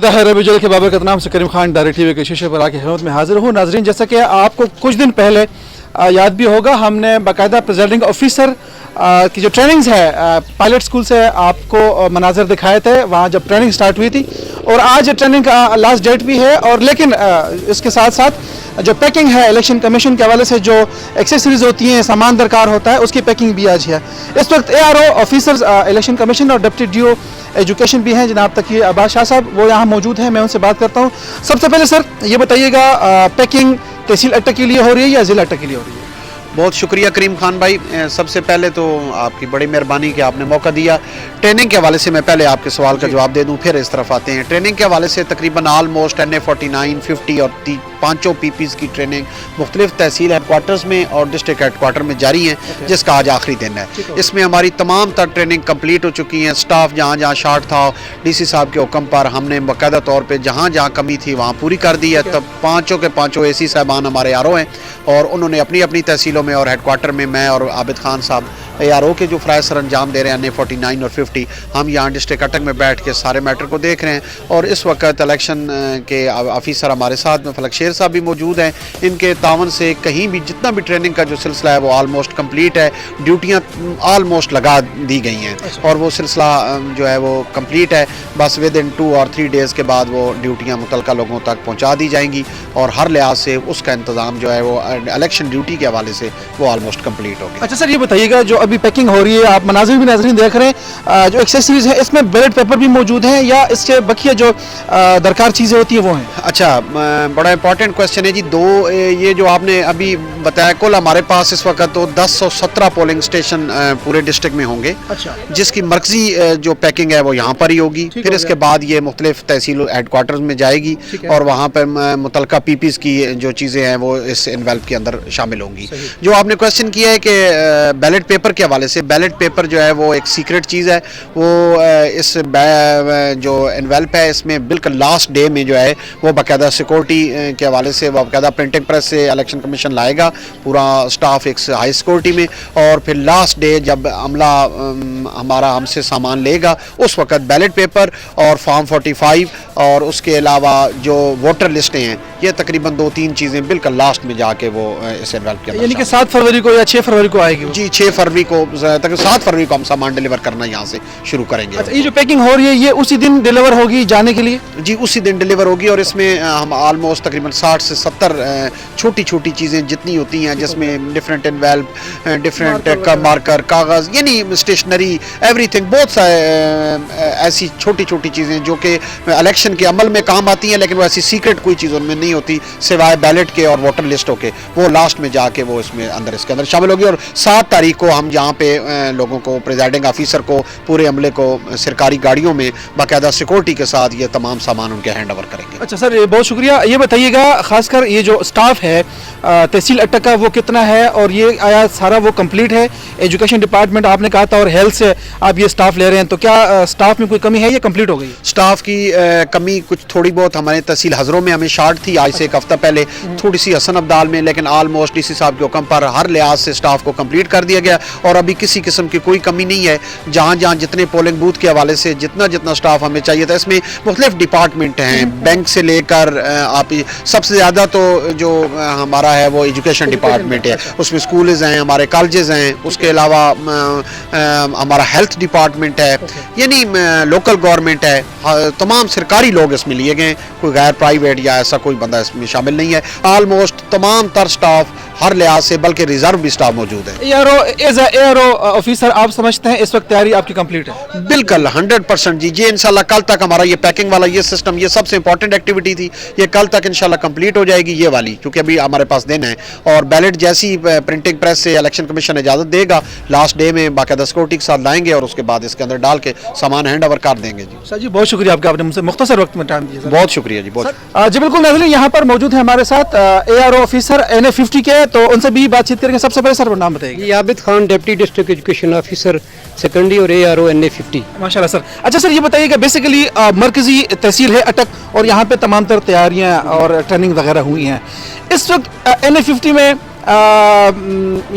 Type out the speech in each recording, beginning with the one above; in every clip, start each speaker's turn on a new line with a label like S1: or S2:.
S1: रबीउल के बाबरकत नाम से करीम खान डायरेक्ट टीवी के शीशे पर आके खिदमत में हाजिर हूँ। नाजरीन, जैसा कि आपको कुछ दिन पहले याद भी होगा, हमने बाकायदा प्रेजाइडिंग ऑफिसर की जो ट्रेनिंग्स है पायलट स्कूल से आपको मनाजर दिखाए थे वहाँ जब ट्रेनिंग स्टार्ट हुई थी, और आज ट्रेनिंग का लास्ट डेट भी है। और लेकिन इसके साथ साथ जो पैकिंग है इलेक्शन कमीशन के हवाले से जो एक्सेसरीज होती हैं, सामान दरकार होता है, उसकी पैकिंग भी आज है। इस वक्त ARO ऑफिसर्स इलेक्शन कमीशन और डिप्टी DO एजुकेशन भी हैं जनाब तकी अब्बास शाह साहब, वो यहाँ मौजूद हैं। मैं उनसे बात करता हूँ। सबसे पहले सर ये बताइएगा, पैकिंग तहसील अट्टा के लिए हो रही है या ज़िला अट्टा के लिए हो रही है?
S2: बहुत शुक्रिया करीम खान भाई। सबसे पहले तो आपकी बड़ी मेहरबानी कि आपने मौका दिया। ट्रेनिंग के हवाले से मैं पहले आपके सवाल का जवाब दे दूं, फिर इस तरफ आते हैं। ट्रेनिंग के हवाले से तकरीबन आलमोस्ट NA49, 50 और 5 PPs की ट्रेनिंग मुख्तलिफ तहसील हेडकोार्टर्स में और डिस्ट्रिक्ट हेडकोार्टर में जारी है, जिसका आज आखिरी दिन है। इसमें हमारी तमाम तर ट्रेनिंग कंप्लीट हो चुकी हैं। स्टाफ जहाँ जहाँ शार्ट था, DC साहब के हुक्म पर हमने बाकायदा तौर पर जहाँ जहाँ कमी थी वहाँ पूरी कर दी है। तब 5 AC साहबान हमारे ARO हैं और उन्होंने अपनी अपनी तहसीलों में और हेडकोार्टर में मैं और आबिद खान साहब ARO के जो फ़राइज़ सर अंजाम दे रहे हैं NA49 और 50, हम यहाँ डिस्ट्रिक्ट अटक में बैठ के सारे मैटर को देख रहे हैं। और इस वक्त इलेक्शन के ऑफिसर हमारे साथ में फलक शेर साहब भी मौजूद हैं। इनके तावन से कहीं भी जितना भी ट्रेनिंग का जो सिलसिला है वो आलमोस्ट कंप्लीट है। ड्यूटियाँ आलमोस्ट लगा दी गई हैं और वो सिलसिला जो है वो कंप्लीट है। बस विद इन 2 और 3 डेज़ के बाद वो ड्यूटियाँ मुतलका लोगों तक पहुँचा दी जाएंगी और हर लिहाज से उसका इंतज़ाम जो है वो इलेक्शन ड्यूटी के हवाले से वो आलमोस्ट कंप्लीट हो गया।
S1: अच्छा सर, ये बताइएगा जो अभी पैकिंग हो रही है, आप मनाजिर भी नाज़रीन देख रहे हैं, जो एक्सेसरीज है इसमें बैलेट पेपर भी मौजूद हैं या इसके बकिया जो दरकार चीज़ें होती है वो हैं?
S2: अच्छा, बड़ा इंपॉर्टेंट क्वेश्चन है जी। ये जो आपने अभी बताया, कुल हमारे पास इस वक्त तो 1017 पोलिंग स्टेशन पूरे डिस्ट्रिक्ट में होंगे। अच्छा। जिसकी मरकजी जो पैकिंग है वो यहाँ पर ही होगी। फिर इसके बाद ये मुख्तलिफ तहसील हेडकोार्टर्स में जाएगी और वहाँ पर मुतलका PPs की जो चीज़ें हैं वो इस इन्वेल्व के अंदर शामिल होंगी। जो आपने क्वेश्चन किया है कि बैलेट पेपर के हवाले से, बैलेट पेपर जो है वो एक सीक्रेट चीज़ है। वो इस जो इन्वेल्व है इसमें बिल्कुल लास्ट डे में जो है वो बाकायदा सिक्योरिटी के हवाले से बाकायदा प्रिंटिंग प्रेस से इलेक्शन कमीशन लाएगा पूरा स्टाफ एक हाई सिक्योरिटी में, और फिर लास्ट डे जब अमला हमारा हमसे सामान लेगा उस वक्त बैलेट पेपर और फॉर्म 45 और उसके अलावा जो वोटर लिस्टें हैं, ये तकरीबन 2-3 चीज़ें बिल्कुल लास्ट में जाके वो इस इन्वेल्व के अंदर,
S1: यानी कि 7 फरवरी को या 6 फरवरी को आएगी
S2: जी। 6 फरवरी को, तक 7 फरवरी को हम सामान डिलीवर करना यहाँ से शुरू करेंगे।
S1: अच्छा, ये जो पैकिंग हो रही है ये उसी दिन डिलीवर होगी जाने के लिए?
S2: जी, उसी दिन डिलीवर होगी और इसमें हम आलमोस्ट तकरीबन 60 से 70 छोटी छोटी चीज़ें जितनी होती हैं, जिसमें डिफरेंट इन्वेल्व, डिफरेंट मार्कर, कागज़, यानी स्टेशनरी, एवरीथिंग, बहुत सारे ऐसी छोटी छोटी चीज़ें जो कि इलेक्शन के अमल में काम आती हैं, लेकिन वो ऐसी सीक्रेट कोई चीज़ उनमें नहीं होती सिवाय बैलेट के और वोटर लिस्टों के। वो लास्ट में जाके वो इसमें इसके अंदर शामिल होगी। और 7 तारीख को हम यहाँ पे लोगों को, प्रिजाइडिंग ऑफिसर को, पूरे अमले को सरकारी गाड़ियों में बाकायदा सिक्योरिटी के साथ ये तमाम सामान उनके हैंड ओवर करेंगे।
S1: अच्छा सर, बहुत शुक्रिया। ये बताइएगा खासकर ये जो स्टाफ है तहसील अट्टा का वो कितना है और ये आया सारा वो कंप्लीट है? एजुकेशन डिपार्टमेंट आपने कहा था और हेल्थ से आप ये स्टाफ ले रहे हैं, तो क्या स्टाफ में कोई कमी है या कंप्लीट हो गई?
S2: स्टाफ की कमी कुछ थोड़ी बहुत हमारे तहसील हजरों में हमें शार्ट थी आज से एक हफ्ता पहले, थोड़ी सी हसन अब्दाल में, लेकिन आलमोस्ट DC साहब के हुक्म पर हर लिहाज से स्टाफ को कंप्लीट कर दिया गया और अभी किसी किस्म की कोई कमी नहीं है। जहाँ जहाँ जितने पोलिंग बूथ के हवाले से जितना स्टाफ हमें चाहिए था, इसमें मुख्तलिफ डिपार्टमेंट हैं, बैंक से लेकर आप सबसे ज़्यादा तो जो हमारा है वो एजुकेशन डिपार्टमेंट है, उसमें स्कूल्स हैं, हमारे कॉलेजेस हैं, उसके अलावा हमारा हेल्थ डिपार्टमेंट है, यानी लोकल गवर्नमेंट है, तमाम सरकारी लोग इसमें लिए गए, कोई गैर प्राइवेट या ऐसा कोई बंदा इसमें शामिल नहीं है। आलमोस्ट तमाम तर स्टाफ हर लिहाज से, बल्कि रिजर्व भी स्टाफ मौजूद है।
S1: ARO ऑफिसर आप समझते हैं इस वक्त तैयारी आपकी कंप्लीट है?
S2: बिल्कुल 100% जी। ये इंशाल्लाह कल तक हमारा ये पैकिंग वाला ये सिस्टम, ये सबसे इंपॉर्टेंट एक्टिविटी थी, ये कल तक इंशाल्लाह कंप्लीट हो जाएगी ये वाली, क्योंकि अभी हमारे पास दिन है। और बैलेट जैसी प्रिंटिंग प्रेस से इलेक्शन कमीशन इजाज़त देगा, लास्ट डे में बाकायदा सिक्योरिटी के साथ लाएंगे और उसके बाद इसके अंदर डाल के सामान हैंड ओवर कर देंगे जी।
S1: सर जी, बहुत शुक्रिया आपका, आपने मुझसे मुख्तसर वक्त में टाइम दिया।
S2: बहुत शुक्रिया जी। बहुत
S1: जी बिल्कुल नाज़रीन, यहाँ पर मौजूद है हमारे साथ ARO ऑफिसर NA50 के, तो उनसे भी बातचीत करेंगे। सबसे पहले सर नाम बताइए।
S3: Abid Khan, deputy district education officer secondary और ARO NA50।
S1: माशाल्लाह सर। अच्छा सर, ये बताइएगा बेसिकली मरकजी तहसील है अटक और यहाँ पे तमाम तर तैयारियाँ और ट्रेनिंग वगैरह हुई हैं। इस वक्त NA50 में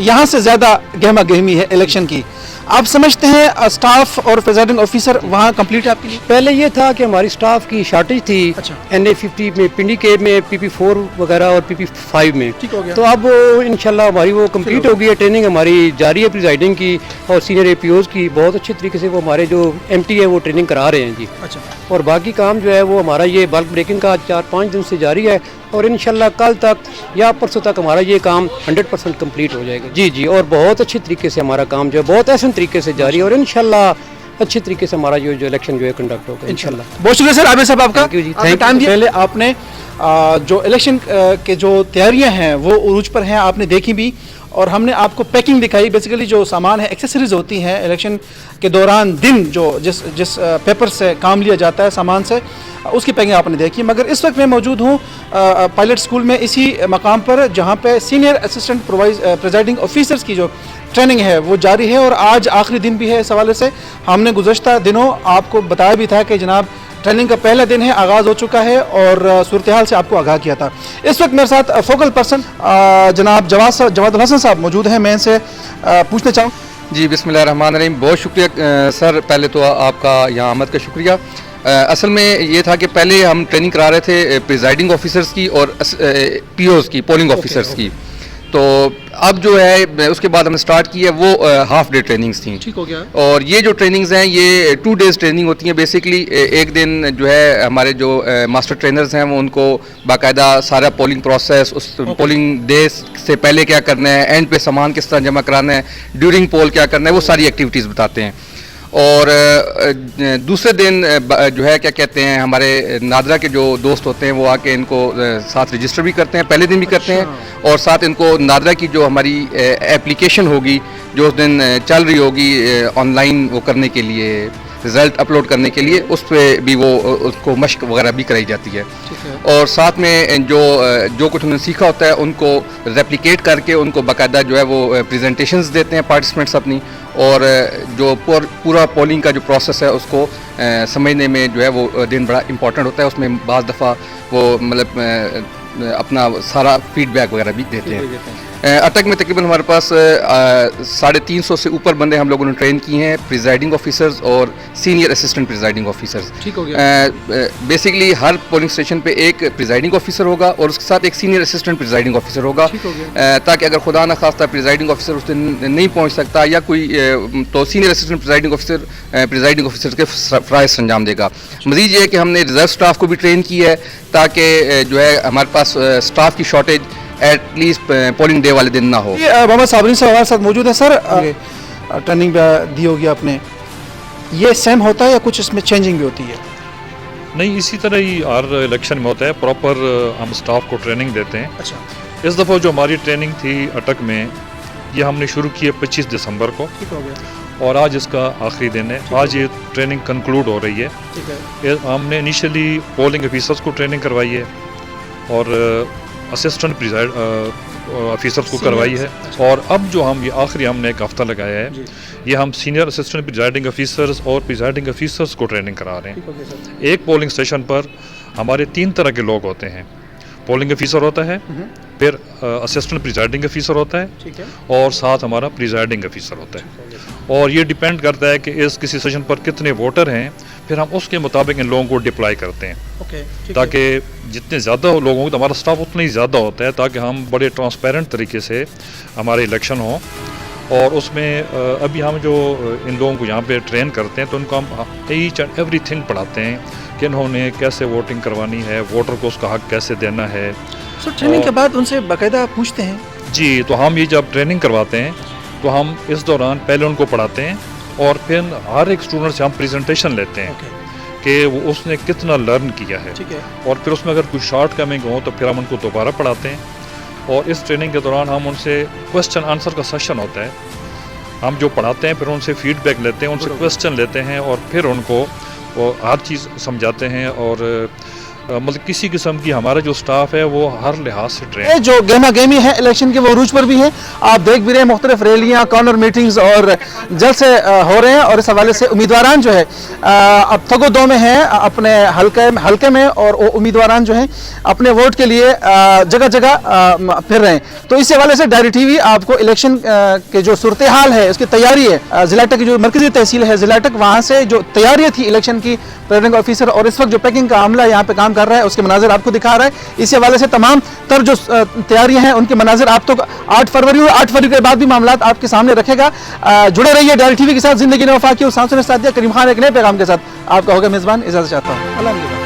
S1: यहाँ से ज़्यादा गहमा गहमी है इलेक्शन की। आप समझते हैं स्टाफ और प्रेजाइडिंग ऑफिसर वहाँ कंप्लीट है आपके लिए?
S3: पहले ये था कि हमारी स्टाफ की शॉर्टेज थी
S1: अच्छा।
S3: NA50 में, पिंडी के में, PP4 वगैरह और PP5 में।
S1: ठीक हो गया।
S3: तो अब इंशाल्लाह हमारी वो कंप्लीट हो गई है, ट्रेनिंग हमारी जारी है प्रिजाइडिंग की और सीनियर APOs की। बहुत अच्छे तरीके से वो हमारे जो MT है वो ट्रेनिंग करा रहे हैं जी।
S1: अच्छा।
S3: और बाकी काम जो है वो हमारा ये बल्क ब्रेकिंग का 4-5 दिन से जारी है और इंशाल्लाह कल तक या परसों तक हमारा ये काम 100% कंप्लीट हो जाएगा जी जी। और बहुत अच्छे तरीके से हमारा काम जो है बहुत ऐसे तरीके से जारी है और इंशाल्लाह अच्छे तरीके से हमारा जो इलेक्शन जो है कंडक्ट होगा इंशाल्लाह।
S1: बहुत शुक्रिया सर आबिद साहब आपका।
S3: Thank you जी,
S1: आपने
S3: thank
S1: टाइम
S3: you।
S1: दिया। पहले आपने जो इलेक्शन के जो तैयारियां हैं वो उरूज पर हैं, आपने देखी भी और हमने आपको पैकिंग दिखाई। बेसिकली जो सामान है, एक्सेसरीज होती हैं इलेक्शन के दौरान दिन जो जिस पेपर से काम लिया जाता है सामान से, उसकी पैकिंग आपने देखी। मगर इस वक्त मैं मौजूद हूँ पायलट स्कूल में, इसी मकाम पर जहाँ पे सीनियर असिस्टेंट प्रेजाइडिंग ऑफिसर्स की जो ट्रेनिंग है वो जारी है और आज आखिरी दिन भी है। इस हवाले से हमने गुज़श्ता दिनों आपको बताया भी था कि जनाब ट्रेनिंग का पहला दिन है, आगाज़ हो चुका है और सूरत हाल से आपको आगाह किया था। इस वक्त मेरे साथ फोकल पर्सन जनाब जवाद हसन साहब मौजूद हैं। मैं इनसे पूछना चाहूँ।
S4: जी बिस्मिल्लाहिर्रहमानिर्रहीम। बहुत शुक्रिया सर, पहले तो आपका यहाँ आमद का शुक्रिया। असल में ये था कि पहले हम ट्रेनिंग करा रहे थे प्रिजाइडिंग ऑफिसर्स की और POs की, पोलिंग ऑफिसर्स की। तो अब जो है उसके बाद हमने स्टार्ट की है वो हाफ डे ट्रेनिंग्स थी।
S1: ठीक हो गया।
S4: और ये जो ट्रेनिंग्स हैं ये 2 डेज़ ट्रेनिंग होती हैं बेसिकली। एक दिन जो है हमारे जो मास्टर ट्रेनर्स हैं वो उनको बाकायदा सारा पोलिंग प्रोसेस, उस पोलिंग डे से पहले क्या करना है, एंड पे सामान किस तरह जमा कराना है, ड्यूरिंग पोल क्या करना है, वो सारी एक्टिविटीज़ बताते हैं। और दूसरे दिन जो है क्या कहते हैं, हमारे नादरा के जो दोस्त होते हैं वो आके इनको साथ रजिस्टर भी करते हैं, पहले दिन भी करते हैं। और साथ इनको नादरा की जो हमारी एप्लीकेशन होगी जो उस दिन चल रही होगी ऑनलाइन वो करने के लिए, रिज़ल्ट अपलोड करने के लिए, उस पर भी वो उसको मश्क वगैरह भी कराई जाती है। और साथ में जो कुछ उन्होंने सीखा होता है उनको रेप्लिकेट करके उनको बाकायदा जो है वो प्रेजेंटेशंस देते हैं पार्टिसिपेंट्स अपनी। और जो पूरा पोलिंग का जो प्रोसेस है उसको समझने में जो है वो दिन बड़ा इम्पोर्टेंट होता है। उसमें बाज़ दफ़ा वो मतलब अपना सारा फीडबैक वगैरह भी देते हैं। अटक में तकरीबन हमारे पास 350 से ऊपर बंदे हम लोगों ने ट्रेन किए हैं, प्रिजाइडिंग ऑफिसर्स और सीनियर असिस्टेंट प्रिजाइडिंग ऑफिसर्स।
S1: ठीक हो गया।
S4: बेसिकली हर पोलिंग स्टेशन पे एक प्रिजाइडिंग ऑफिसर होगा और उसके साथ एक सीनियर असिस्टेंट प्रिजाइडिंग ऑफिसर होगा, ताकि अगर खुदा न खास्ता प्रिजाइडिंग ऑफिसर उस दिन नहीं पहुंच सकता या कोई तो सीनियर असिस्टेंट प्रिजाइडिंग ऑफिसर के फ़राइज़ अंजाम देगा। मज़ीद ये है कि हमने रिजर्व स्टाफ को भी ट्रेन की है ताकि जो है हमारे पास स्टाफ की शॉर्टेज एटलीस्ट पोलिंग डे वाले दिन ना हो।
S1: मोहम्मद साबरी साहब हमारे साथ मौजूद है। सर ट्रेनिंग दी होगी आपने, ये सेम होता है या कुछ इसमें चेंजिंग भी होती है?
S5: नहीं, इसी तरह ही हर इलेक्शन में होता है। प्रॉपर हम स्टाफ को ट्रेनिंग देते हैं।
S1: अच्छा।
S5: इस दफ़ा जो हमारी ट्रेनिंग थी अटक में, ये हमने शुरू की है 25 दिसंबर को।
S1: ठीक हो गया।
S5: और आज इसका आखिरी दिन है। आज ये ट्रेनिंग कंक्लूड हो रही है।
S1: ठीक है।
S5: हमने इनिशियली पोलिंग ऑफिसर्स को ट्रेनिंग करवाई है और असिस्टेंट ऑफिसर्स को करवाई है। और अब जो हम ये आखिरी हमने एक हफ़्ता लगाया है, ये हम सीनियर असिस्टेंट प्रिजाइडिंग ऑफिसर्स और प्रिजाइडिंग ऑफिसर्स को ट्रेनिंग करा रहे हैं। एक पोलिंग स्टेशन पर हमारे 3 तरह के लोग होते हैं। पोलिंग ऑफिसर होता है, फिर असिस्टेंट प्रिजाइडिंग ऑफिसर होता है,
S1: ठीक है,
S5: और साथ हमारा प्रिजाइडिंग ऑफिसर होता है। और ये डिपेंड करता है कि इस किसी सेशन पर कितने वोटर हैं, फिर हम उसके मुताबिक इन लोगों को डिप्लॉय करते हैं।
S1: ओके,
S5: ताकि जितने ज़्यादा लोगों को, तो हमारा स्टाफ उतना ही ज़्यादा होता है ताकि हम बड़े ट्रांसपेरेंट तरीके से हमारे इलेक्शन हो। और उसमें अभी हम जो इन लोगों को यहाँ पे ट्रेन करते हैं तो उनको हम ईच एंड एवरीथिंग पढ़ाते हैं कि इन्होंने कैसे वोटिंग करवानी है, वोटर को उसका हक कैसे देना है।
S1: सर ट्रेनिंग के बाद उनसे बाकायदा पूछते हैं?
S5: जी, तो हम ये जब ट्रेनिंग करवाते हैं तो हम इस दौरान पहले उनको पढ़ाते हैं और फिर हर एक स्टूडेंट से हम प्रेजेंटेशन लेते हैं कि वो उसने कितना लर्न किया है।
S1: ठीक है।
S5: और फिर उसमें अगर कुछ शॉर्ट कमिंग हो तो फिर हम उनको दोबारा पढ़ाते हैं। और इस ट्रेनिंग के दौरान हम उनसे क्वेश्चन आंसर का सेशन होता है। हम जो पढ़ाते हैं फिर उनसे फीडबैक लेते हैं, उनसे क्वेश्चन लेते हैं और फिर उनको वो हर चीज़ समझाते हैं। और मतलब किसी किस्म की हमारा जो स्टाफ है वो हर लिहाज से ट्रेन
S1: ये जो गहमा गहमी है इलेक्शन के वो अरूज पर भी है। आप देख भी रहे हैं मुख्तलिफ रैलियाँ, कॉर्नर मीटिंग्स और जल्द से हो रहे हैं और इस हवाले से उम्मीदवारान जो है अब थगो दो में हैं अपने हल्के में, और वो उम्मीदवारान जो हैं अपने वोट के लिए जगह जगह फिर रहे हैं। तो इस हवाले से डायरी टीवी आपको इलेक्शन के जो सूरत हाल है, उसकी तैयारी है, ज़िला अटक की जो मरकज़ी तहसील है ज़िला अटक, वहाँ से जो तैयारियाँ थी इलेक्शन की, प्रिजाइडिंग ऑफिसर और इस वक्त जो पैकिंग का अमला यहाँ पे काम कर रहा है उसके मनाजिर आपको दिखा रहा है। इसी हवाले से तमाम तर जो तैयारियां हैं उनके मनाजिर आप तो 8 फरवरी और 8 फरवरी के बाद भी मामला आपके सामने रखेगा। जुड़े रहिए डायरी टीवी के साथ। जिंदगी ने वफा की और सांसों ने साथ दिया। करीम खान एक नए पैगाम के साथ आपका होगा मेज़बान। इजाज़त चाहता हूँ। अल्लाह हाफ़िज़।